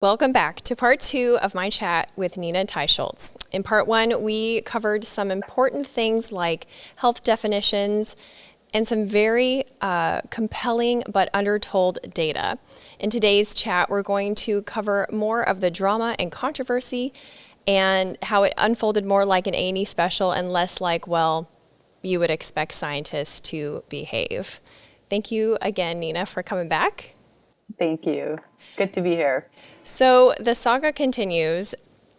Welcome back to part 2 of my chat with Nina Teicholz. In part 1, we covered some important things like health definitions and some very compelling but undertold data. In today's chat, we're going to cover more of the drama and controversy and how it unfolded more like an A&E special and less like, well, you would expect scientists to behave. Thank you again, Nina, for coming back. Thank you. Good to be here. So the saga continues.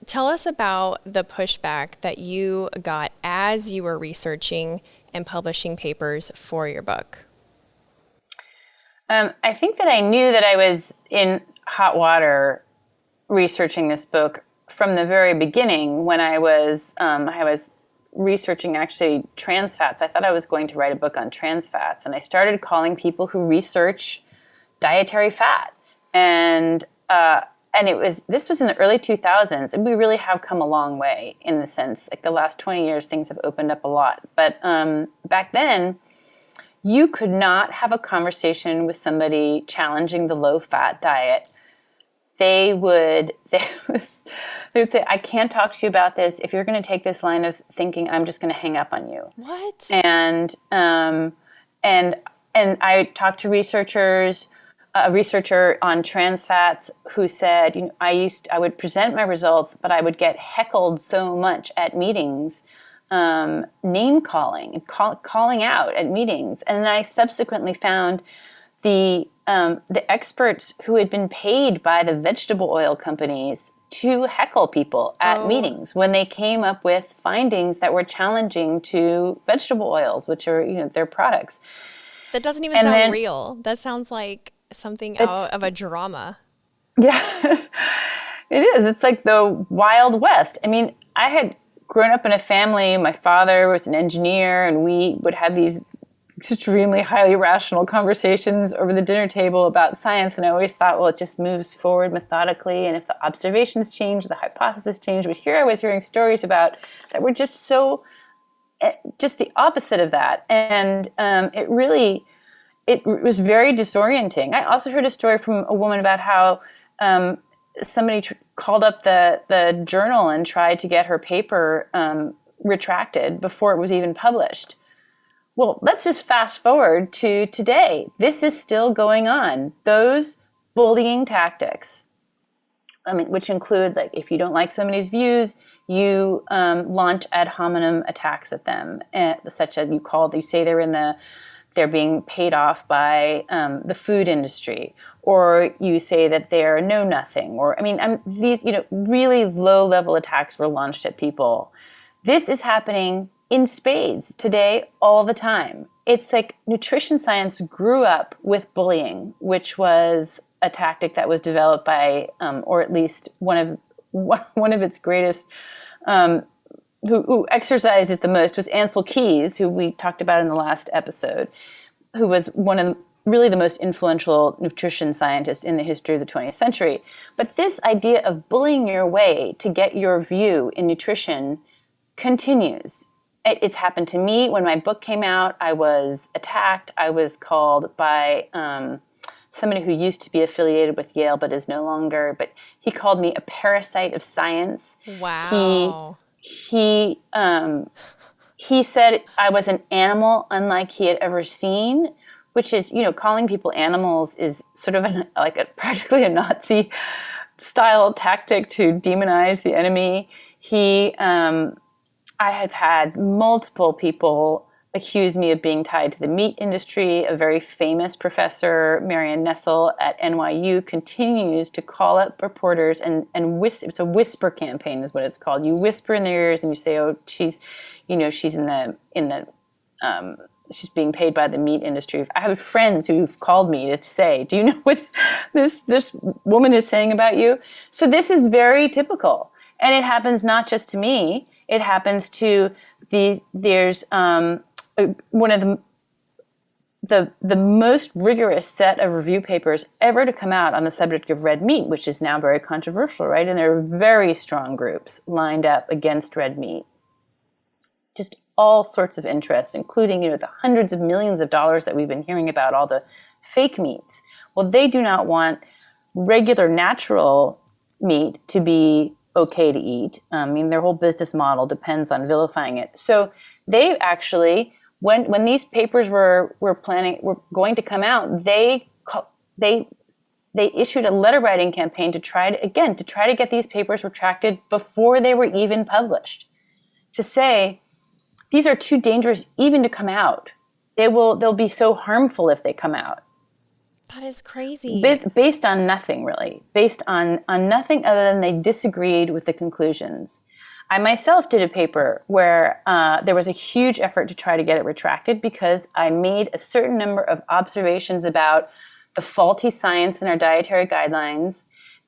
Tell us about the pushback that you got as you were researching and publishing papers for your book. I think that I knew that I was in hot water researching this book from the very beginning when I was researching actually trans fats. I thought I was going to write a book on trans fats, and I started calling people who research dietary fat. And this was in the early 2000s, and we really have come a long way in the sense, like the last 20 years, things have opened up a lot. But back then, you could not have a conversation with somebody challenging the low-fat diet. They would say, I can't talk to you about this. If you're going to take this line of thinking, I'm just going to hang up on you. What? And I talked to researchers, a researcher on trans fats who said, I would present my results, but I would get heckled so much at meetings, name calling and calling out at meetings. And then I subsequently found the experts who had been paid by the vegetable oil companies to heckle people at meetings when they came up with findings that were challenging to vegetable oils, which are, their products. That doesn't even sound real. That sounds like something out of a drama. Yeah, it is. It's like the Wild West. I mean, I had grown up in a family. My father was an engineer, and we would have these extremely highly rational conversations over the dinner table about science. And I always thought, well, it just moves forward methodically. And if the observations change, the hypothesis change. But here I was hearing stories about that were just just the opposite of that. And it was very disorienting. I also heard a story from a woman about how somebody called up the journal and tried to get her paper retracted before it was even published. Well, let's just fast forward to today. This is still going on. Those bullying tactics, which include, like, if you don't like somebody's views, you launch ad hominem attacks at them, such as you say they're being paid off by the food industry, or you say that they're know nothing, or these really low level attacks were launched at people. This is happening in spades today all the time. It's like nutrition science grew up with bullying, which was a tactic that was developed by, or at least one of its greatest. Who exercised it the most was Ansel Keys, who we talked about in the last episode, who was one of really the most influential nutrition scientists in the history of the 20th century. But this idea of bullying your way to get your view in nutrition continues. It's happened to me. When my book came out, I was attacked. I was called by somebody who used to be affiliated with Yale but is no longer. But he called me a parasite of science. Wow. He said I was an animal unlike he had ever seen, which is, calling people animals is sort of practically a Nazi style tactic to demonize the enemy. I have had multiple people accuse me of being tied to the meat industry. A very famous professor, Marion Nessel at NYU, continues to call up reporters and whisper. It's a whisper campaign, is what it's called. You whisper in their ears and you say, "Oh, she's being paid by the meat industry." I have friends who've called me to say, "Do you know what this woman is saying about you?" So this is very typical, and it happens not just to me. It happens to there's one of the most rigorous set of review papers ever to come out on the subject of red meat, which is now very controversial, right? And there are very strong groups lined up against red meat. Just all sorts of interests, including, the hundreds of millions of dollars that we've been hearing about, all the fake meats. Well, they do not want regular, natural meat to be okay to eat. I mean, their whole business model depends on vilifying it. So they actually, when these papers were going to come out, they issued a letter writing campaign to try to get these papers retracted before they were even published. To say these are too dangerous even to come out. They'll be so harmful if they come out. That is crazy. Based on nothing, really. Based on nothing other than they disagreed with the conclusions. I myself did a paper where there was a huge effort to try to get it retracted because I made a certain number of observations about the faulty science in our dietary guidelines.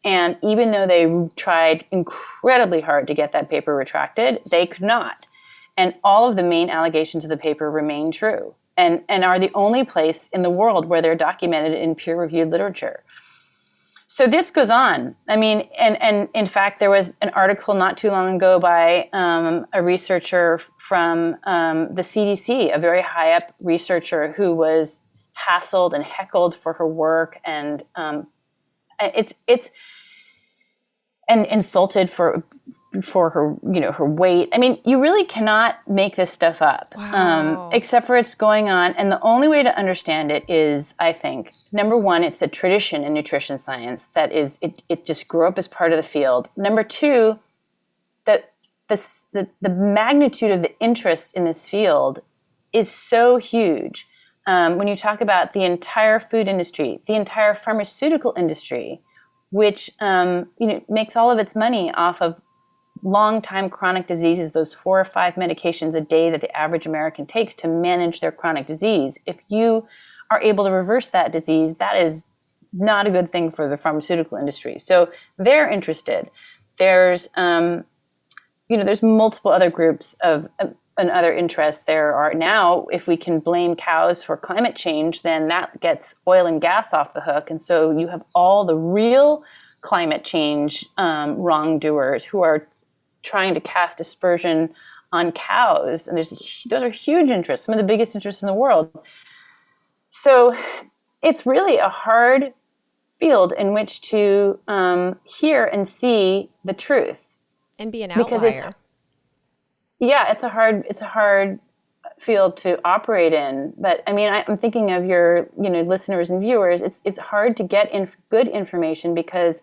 And even though they tried incredibly hard to get that paper retracted, they could not. And all of the main allegations of the paper remain true. And are the only place in the world where they're documented in peer-reviewed literature. So this goes on. I mean, and in fact, there was an article not too long ago by a researcher from the CDC, a very high-up researcher who was hassled and heckled for her work, and and insulted for her, her weight. I mean, you really cannot make this stuff up, Wow. Except for it's going on. And the only way to understand it is, I think, number one, it's a tradition in nutrition science that is, it just grew up as part of the field. Number two, that the magnitude of the interest in this field is so huge. When you talk about the entire food industry, the entire pharmaceutical industry, which makes all of its money off of long-time chronic diseases, those 4 or 5 medications a day that the average American takes to manage their chronic disease. If you are able to reverse that disease, that is not a good thing for the pharmaceutical industry. So they're interested. There's multiple other groups and other interests. There are now, if we can blame cows for climate change, then that gets oil and gas off the hook. And so you have all the real climate change wrongdoers who are trying to cast aspersion on cows. And those are huge interests, some of the biggest interests in the world. So it's really a hard field in which to hear and see the truth. And be an outlier. It's a hard field to operate in. But I mean, I'm thinking of your, listeners and viewers. It's hard to get good information because,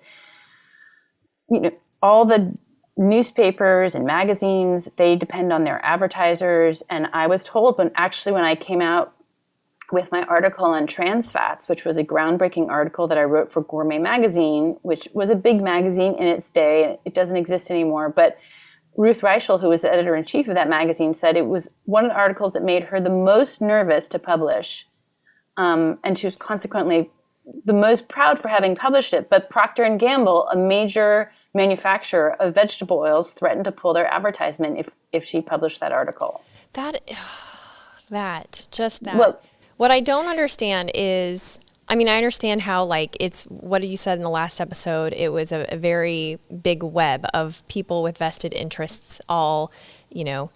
all the newspapers and magazines, they depend on their advertisers. And I was told when I came out with my article on trans fats, which was a groundbreaking article that I wrote for Gourmet Magazine, which was a big magazine in its day. It doesn't exist anymore, but Ruth Reichel, who was the editor-in-chief of that magazine, said it was one of the articles that made her the most nervous to publish. And she was consequently the most proud for having published it. But Procter & Gamble, a major manufacturer of vegetable oils, threatened to pull their advertisement if she published that article. Well, what I don't understand is, I mean, I understand how, it's what you said in the last episode. It was a very big web of people with vested interests, all, a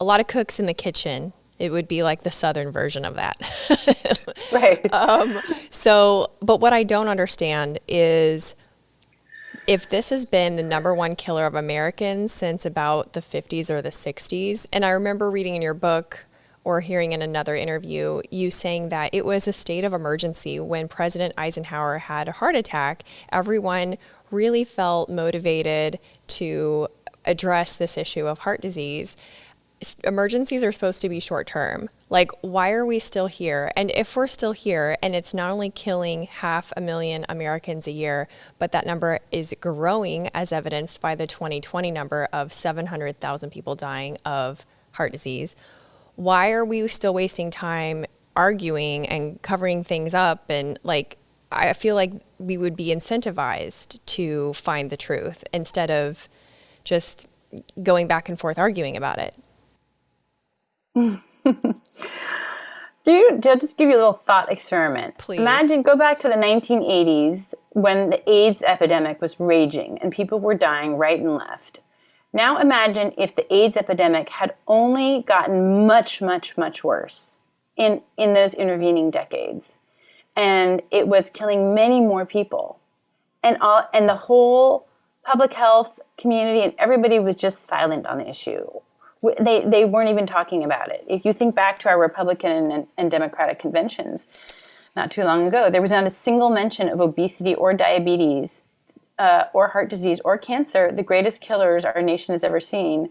lot of cooks in the kitchen. It would be like the Southern version of that. Right. But what I don't understand is if this has been the number one killer of Americans since about the 50s or the 60s, and I remember reading in your book or hearing in another interview, you saying that it was a state of emergency when President Eisenhower had a heart attack. Everyone really felt motivated to address this issue of heart disease. Emergencies are supposed to be short term. Why are we still here? And if we're still here and it's not only killing 500,000 Americans a year, but that number is growing as evidenced by the 2020 number of 700,000 people dying of heart disease, why are we still wasting time arguing and covering things up? And I feel like we would be incentivized to find the truth instead of just going back and forth arguing about it. I'll just give you a little thought experiment. Please. Imagine, go back to the 1980s when the AIDS epidemic was raging and people were dying right and left. Now imagine if the AIDS epidemic had only gotten much, much, much worse in those intervening decades. And it was killing many more people. And the whole public health community and everybody was just silent on the issue. They weren't even talking about it. If you think back to our Republican and Democratic conventions not too long ago, there was not a single mention of obesity or diabetes or heart disease or cancer, the greatest killers our nation has ever seen,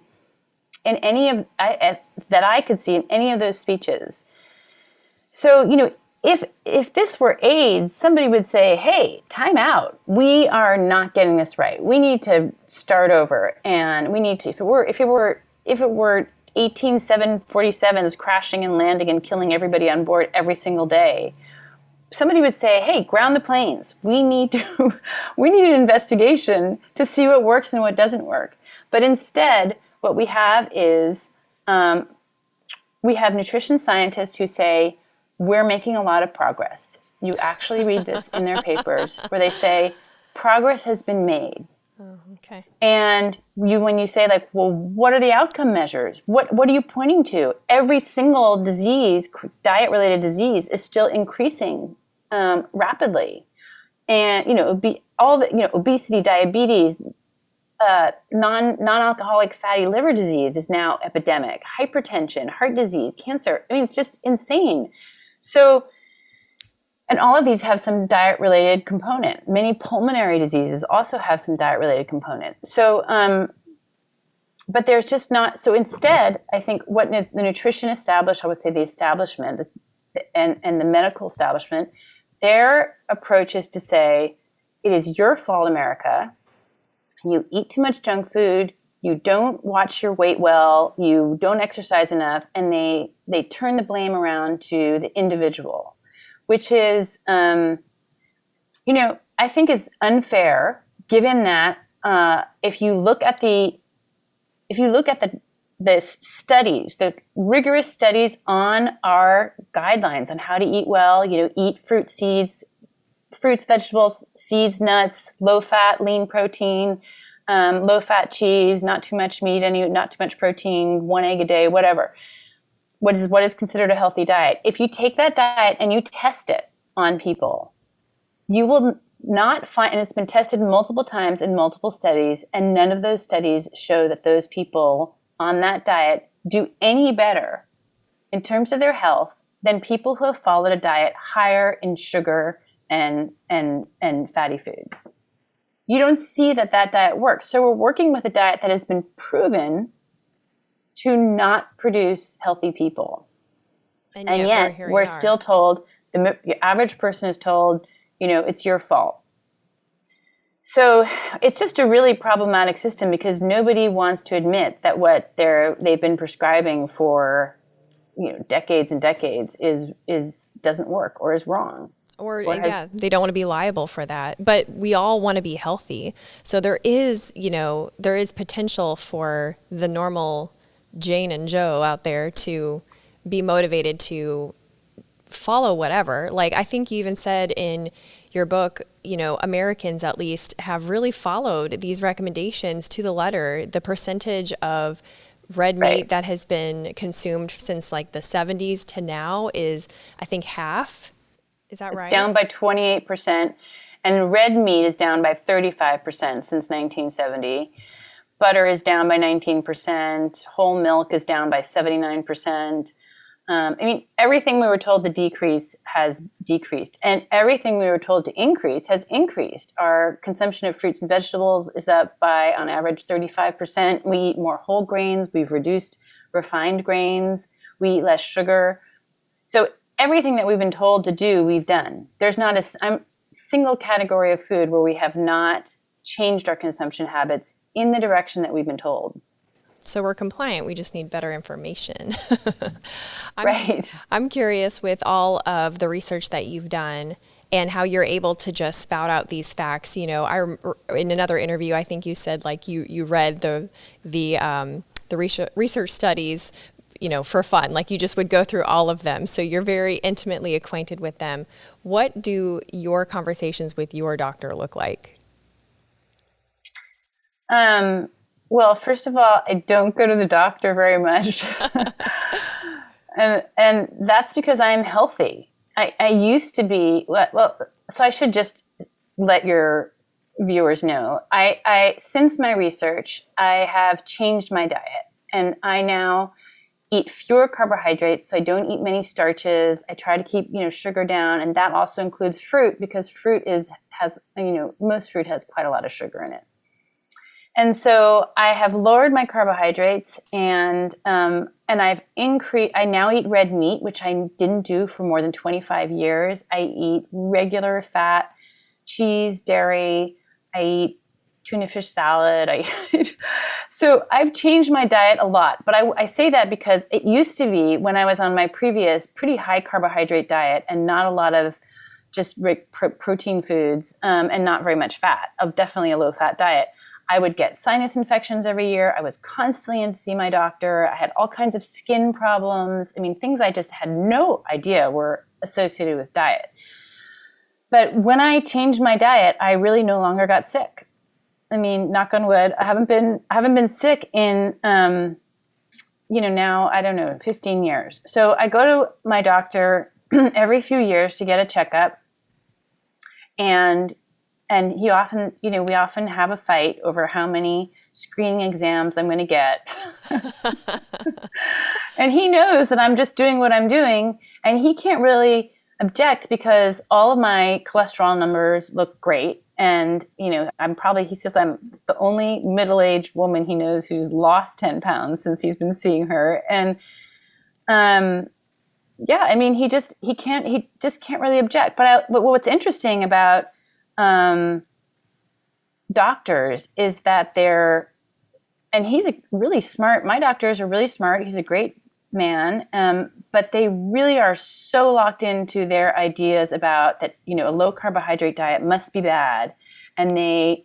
in any of that I could see in any of those speeches. So, if this were AIDS, somebody would say, hey, time out. We are not getting this right. We need to start over. And we need to, if it were 18747s crashing and landing and killing everybody on board every single day, somebody would say, hey, ground the planes. We need an investigation to see what works and what doesn't work. But instead, what we have is, we have nutrition scientists who say, we're making a lot of progress. You actually read this in their papers where they say, progress has been made. Oh, okay. And when you say like, well, what are the outcome measures? What are you pointing to? Every single disease, diet-related disease, is still increasing rapidly. And, obesity, diabetes, non-alcoholic fatty liver disease is now epidemic. Hypertension, heart disease, cancer. I mean, it's just insane. So, and all of these have some diet-related component. Many pulmonary diseases also have some diet-related component. So, but there's just not. So instead, I think what the nutrition establishment, I would say the establishment and the medical establishment, their approach is to say, it is your fault, America. You eat too much junk food. You don't watch your weight well. You don't exercise enough, and they turn the blame around to the individual, which is, I think is unfair, given that if you look at the studies, the rigorous studies on our guidelines on how to eat well, eat fruits, vegetables, seeds, nuts, low fat, lean protein, low fat cheese, not too much meat, not too much protein, 1 egg a day, whatever. What is considered a healthy diet? If you take that diet and you test it on people, you will not find, and it's been tested multiple times in multiple studies, and none of those studies show that those people on that diet do any better in terms of their health than people who have followed a diet higher in sugar and fatty foods. You don't see that diet works. So we're working with a diet that has been proven to not produce healthy people. And yet we're still told, the average person is told, it's your fault. So it's just a really problematic system because nobody wants to admit that what they've been prescribing for decades and decades is doesn't work or is wrong. They don't want to be liable for that. But we all want to be healthy. So there is potential for the normal Jane and Joe out there to be motivated to follow whatever. Like I think you even said in your book, Americans at least have really followed these recommendations to the letter. The percentage of red meat that has been consumed since like the 70s to now is, I think, half. Is that right? It's down by 28%, and red meat is down by 35% since 1970. Butter is down by 19%. Whole milk is down by 79%. Everything we were told to decrease has decreased, and everything we were told to increase has increased. Our consumption of fruits and vegetables is up by, on average, 35%. We eat more whole grains. We've reduced refined grains. We eat less sugar. So everything that we've been told to do, we've done. There's not a single category of food where we have not changed our consumption habits in the direction that we've been told. So we're compliant. We just need better information. Right. I'm curious with all of the research that you've done and how you're able to just spout out these facts. In another interview, I think you said like you read the research studies, for fun. Like you just would go through all of them. So you're very intimately acquainted with them. What do your conversations with your doctor look like? Well, first of all, I don't go to the doctor very much. and that's because I'm healthy. I used to be, so I should just let your viewers know, I since my research, I have changed my diet, and I now eat fewer carbohydrates. So I don't eat many starches. I try to keep, sugar down, and that also includes fruit, because fruit has most fruit has quite a lot of sugar in it. And so I have lowered my carbohydrates, and I've increased. I now eat red meat, which I didn't do for more than 25 years. I eat regular fat, cheese, dairy. I eat tuna fish salad. So I've changed my diet a lot. But I say that because it used to be, when I was on my previous pretty high carbohydrate diet and not a lot of just protein foods, and not very much fat, of definitely a low fat diet, I would get sinus infections every year. I was constantly in to see my doctor. I had all kinds of skin problems. I mean, things I just had no idea were associated with diet. But when I changed my diet, I really no longer got sick. I mean, knock on wood, I haven't been sick in, now, I don't know, 15 years. So I go to my doctor every few years to get a checkup. And he often, we often have a fight over how many screening exams I'm going to get. And he knows that I'm just doing what I'm doing, and he can't really object because all of my cholesterol numbers look great. And, he says I'm the only middle-aged woman he knows who's lost 10 pounds since he's been seeing her. And, he just can't really object. But what's interesting about doctors is that he's a really smart, my doctors are really smart. He's a great man. But they really are so locked into their ideas about that, a low carbohydrate diet must be bad. And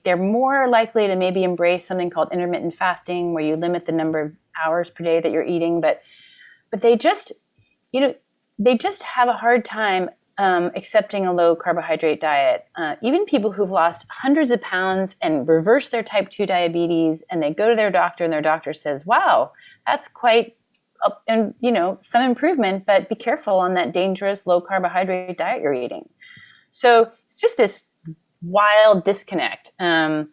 they're more likely to maybe embrace something called intermittent fasting, where you limit the number of hours per day that you're eating. But they just, they just have a hard time accepting a low carbohydrate diet. Even people who've lost hundreds of pounds and reversed their type 2 diabetes, and they go to their doctor, and their doctor says, wow, that's quite, some improvement, but be careful on that dangerous low carbohydrate diet you're eating. So it's just this wild disconnect. I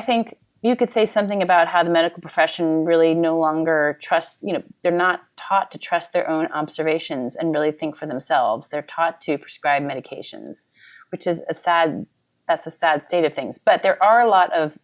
think you could say something about how the medical profession really no longer trusts, they're not taught to trust their own observations and really think for themselves. They're taught to prescribe medications, which is that's a sad state of things. But there are a lot of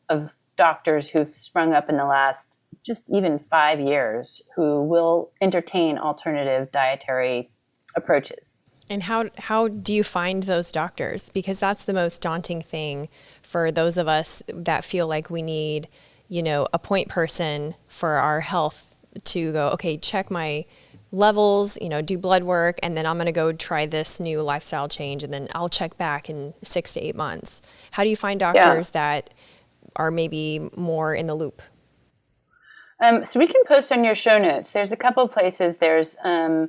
doctors who've sprung up in the last just even 5 years who will entertain alternative dietary approaches. And how do you find those doctors? Because that's the most daunting thing for those of us that feel like we need, a point person for our health to go, okay, check my levels, do blood work, and then I'm going to go try this new lifestyle change, and then I'll check back in 6 to 8 months. How do you find doctors that are maybe more in the loop? So we can post on your show notes. There's a couple of places. There are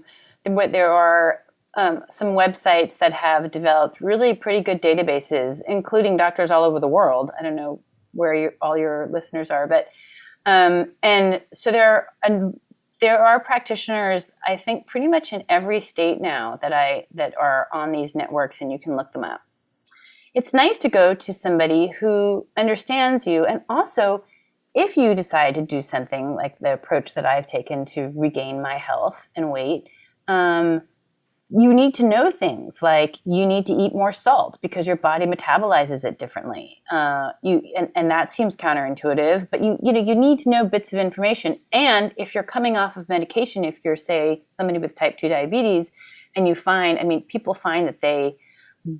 some websites that have developed really pretty good databases, including doctors all over the world. I don't know where all your listeners are, but and so there are practitioners, I think, pretty much in every state now that are on these networks, and you can look them up. It's nice to go to somebody who understands you, and also, if you decide to do something like the approach that I've taken to regain my health and weight, you need to know things like you need to eat more salt because your body metabolizes it differently. And that seems counterintuitive, but you need to know bits of information. And if you're coming off of medication, if you're, say, somebody with type 2 diabetes, and people find that they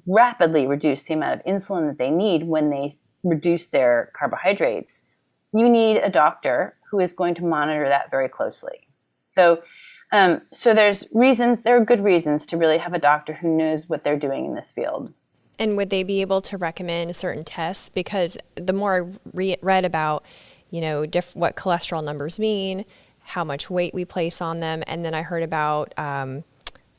rapidly reduce the amount of insulin that they need when they reduce their carbohydrates, you need a doctor who is going to monitor that very closely. So there are good reasons to really have a doctor who knows what they're doing in this field. And would they be able to recommend certain tests? Because the more I read about, what cholesterol numbers mean, how much weight we place on them, and then I heard about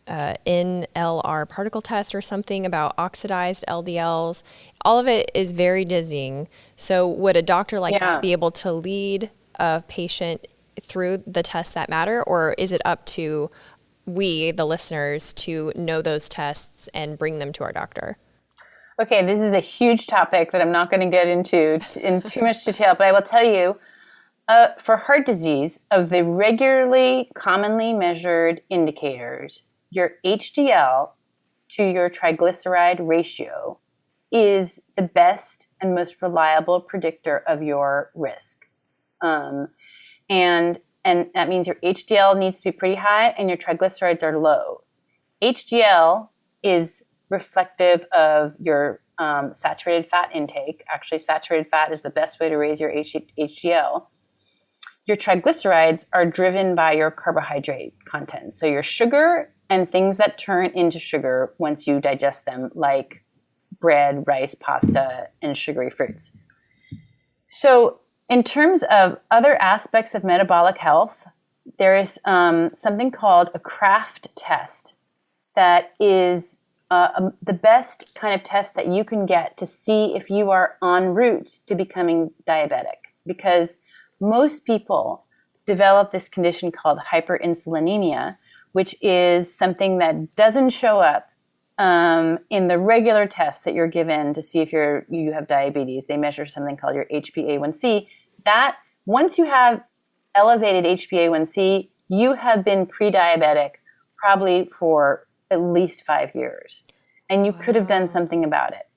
NLR particle test or something about oxidized LDLs. All of it is very dizzying. So would a doctor like that be able to lead a patient through the tests that matter, or is it up to we, the listeners, to know those tests and bring them to our doctor? Okay, this is a huge topic that I'm not going to get into in too much detail, but I will tell you, for heart disease, of the regularly, commonly measured indicators, your HDL to your triglyceride ratio is the best and most reliable predictor of your risk. And that means your HDL needs to be pretty high and your triglycerides are low. HDL is reflective of your saturated fat intake. Actually, saturated fat is the best way to raise your HDL. Your triglycerides are driven by your carbohydrate content. So your sugar and things that turn into sugar once you digest them, like bread, rice, pasta, and sugary fruits. So in terms of other aspects of metabolic health, there is something called a Kraft test that is the best kind of test that you can get to see if you are en route to becoming diabetic. Because most people develop this condition called hyperinsulinemia, which is something that doesn't show up in the regular tests that you're given to see if you have diabetes. They measure something called your HbA1c. That once you have elevated HbA1c, you have been pre-diabetic probably for at least 5 years, and you could have done something about it.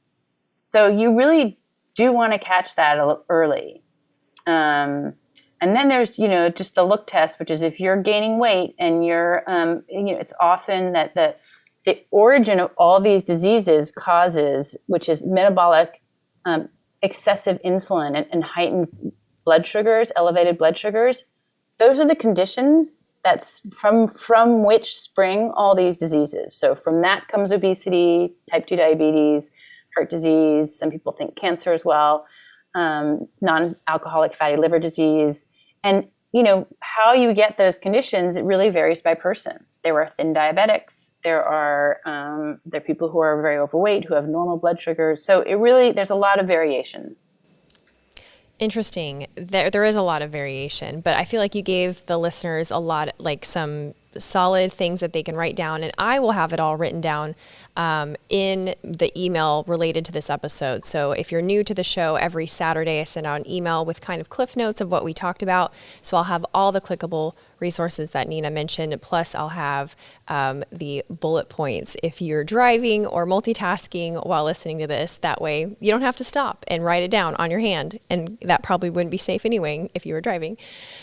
So you really do want to catch that early. And then there's, just the look test, which is if you're gaining weight and you're, it's often that the origin of all these diseases causes, which is metabolic, excessive insulin and heightened blood sugars, elevated blood sugars. Those are the conditions that's from which spring all these diseases. So from that comes obesity, type 2 diabetes, heart disease. Some people think cancer as well, non-alcoholic fatty liver disease. And, how you get those conditions, it really varies by person. There are thin diabetics. There are people who are very overweight, who have normal blood sugars. So there's a lot of variation. Interesting. There is a lot of variation, but I feel like you gave the listeners a lot, like some solid things that they can write down, and I will have it all written down in the email related to this episode. So if you're new to the show, every Saturday I send out an email with kind of cliff notes of what we talked about. So I'll have all the clickable resources that Nina mentioned, plus I'll have the bullet points if you're driving or multitasking while listening to this. That way you don't have to stop and write it down on your hand, and that probably wouldn't be safe anyway if you were driving.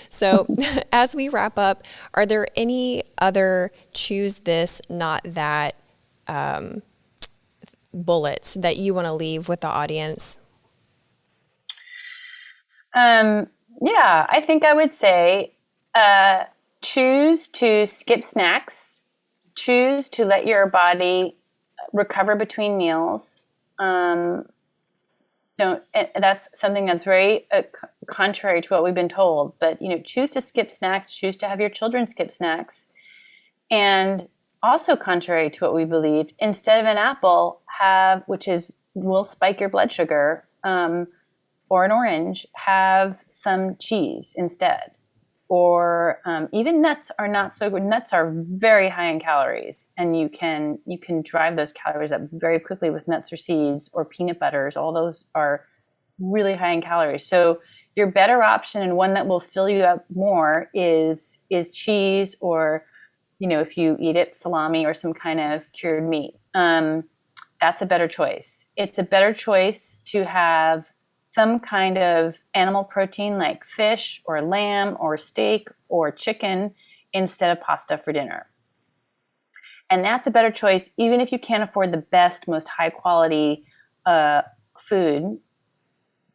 So as we wrap up, are there any other choose this, not that bullets that you want to leave with the audience? Yeah, I think I would say choose to skip snacks, choose to let your body recover between meals. That's something that's very contrary to what we've been told, but choose to skip snacks, choose to have your children skip snacks. And also contrary to what we believed, instead of an apple, will spike your blood sugar, or an orange, have some cheese instead. Or even nuts are not so good. Nuts are very high in calories, and you can drive those calories up very quickly with nuts or seeds or peanut butters. All those are really high in calories. So your better option, and one that will fill you up more, is cheese, or if you eat it, salami or some kind of cured meat. That's a better choice. It's a better choice to have some kind of animal protein like fish or lamb or steak or chicken instead of pasta for dinner. And that's a better choice even if you can't afford the best, most high quality food.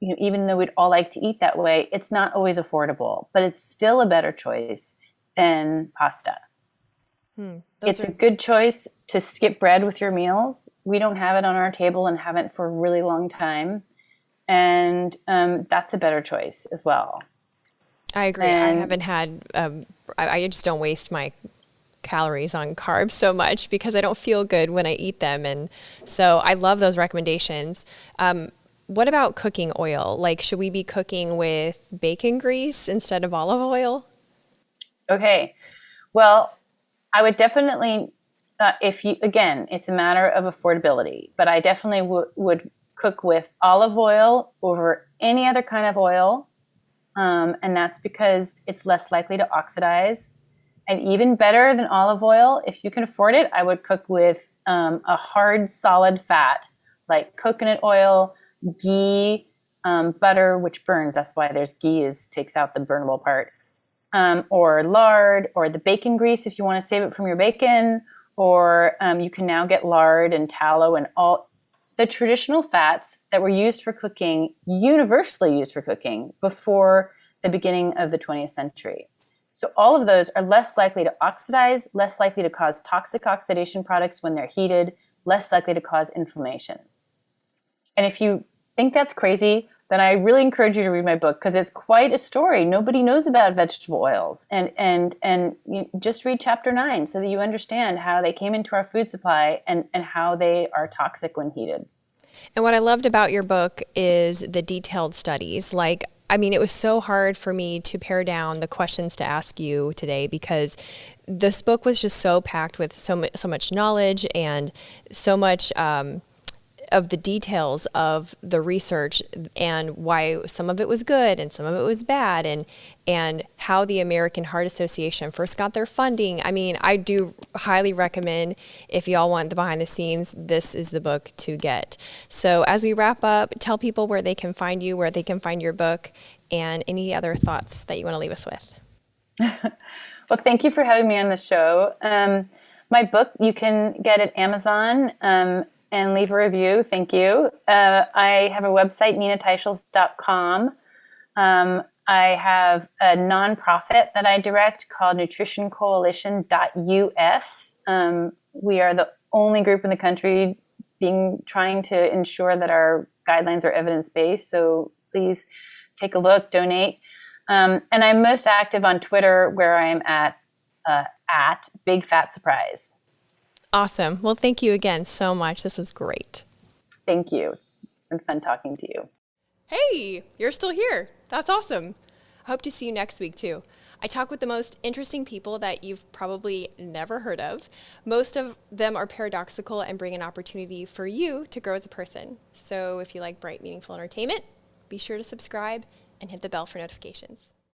Even though we'd all like to eat that way, it's not always affordable, but it's still a better choice than pasta. It's a good choice to skip bread with your meals. We don't have it on our table and haven't for a really long time. And that's a better choice as well. I agree. I haven't had, I just don't waste my calories on carbs so much because I don't feel good when I eat them. And so I love those recommendations. What about cooking oil? Like, should we be cooking with bacon grease instead of olive oil? Okay. Well, I would definitely if you, again, it's a matter of affordability, but I definitely would cook with olive oil over any other kind of oil. And that's because it's less likely to oxidize. And even better than olive oil, if you can afford it, I would cook with a hard, solid fat like coconut oil, ghee, butter, which burns. That's why there's ghee, takes out the burnable part, or lard, or the bacon grease if you want to save it from your bacon, or you can now get lard and tallow and all the traditional fats that were used for cooking, universally used for cooking before the beginning of the 20th century. So all of those are less likely to oxidize, less likely to cause toxic oxidation products when they're heated, less likely to cause inflammation. And if you think that's crazy, then I really encourage you to read my book because it's quite a story. Nobody knows about vegetable oils. And you just read chapter 9 so that you understand how they came into our food supply and how they are toxic when heated. And what I loved about your book is the detailed studies. It was so hard for me to pare down the questions to ask you today because this book was just so packed with so much knowledge and so much of the details of the research and why some of it was good and some of it was bad and how the American Heart Association first got their funding. I do highly recommend, if y'all want the behind the scenes, this is the book to get. So as we wrap up, tell people where they can find you, where they can find your book, and any other thoughts that you want to leave us with. Well, thank you for having me on the show. My book, you can get at Amazon, and leave a review. Thank you. I have a website, ninateichels.com. I have a nonprofit that I direct called nutritioncoalition.us. We are the only group in the country trying to ensure that our guidelines are evidence-based. So please take a look, donate. And I'm most active on Twitter where I am at Big Fat Surprise. Awesome. Well, thank you again so much. This was great. Thank you. It's been fun talking to you. Hey, you're still here. That's awesome. I hope to see you next week too. I talk with the most interesting people that you've probably never heard of. Most of them are paradoxical and bring an opportunity for you to grow as a person. So if you like bright, meaningful entertainment, be sure to subscribe and hit the bell for notifications.